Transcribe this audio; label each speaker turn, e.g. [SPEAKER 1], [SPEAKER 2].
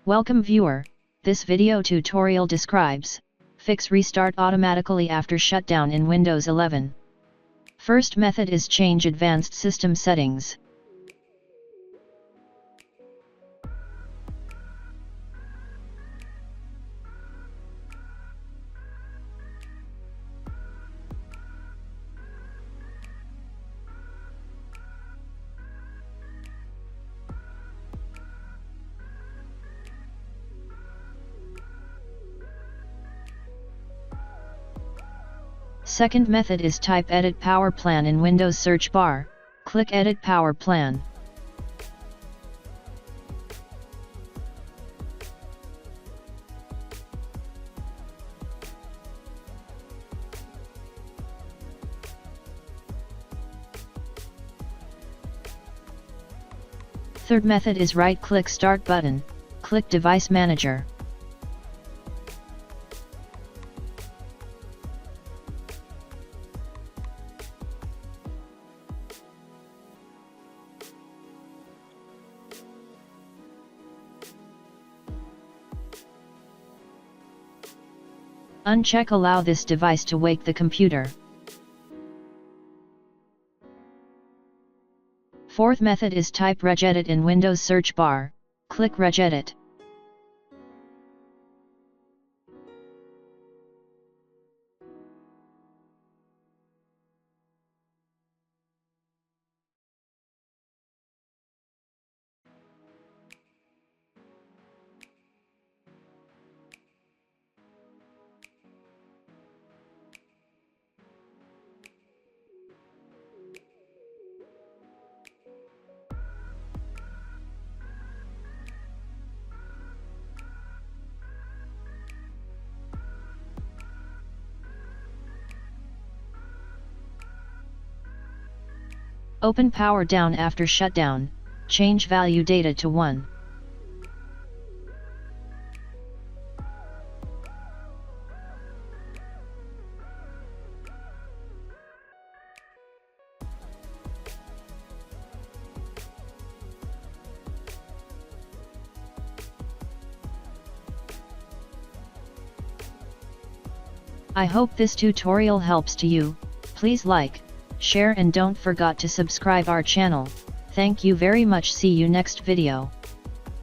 [SPEAKER 1] Welcome viewer, this video tutorial describes, fix restart automatically after shutdown in Windows 11. First method is change advanced system settings. Second method is type Edit Power Plan in Windows search bar, click Edit Power Plan. Third method is right-click Start button, click Device Manager. Uncheck Allow this device to wake the computer. Fourth method is type Regedit in Windows search bar, click Regedit. Open Power Down after shutdown, change value data to 1. I hope this tutorial helps to you. Please like, share and don't forget to subscribe our channel. Thank you very much. See you next video.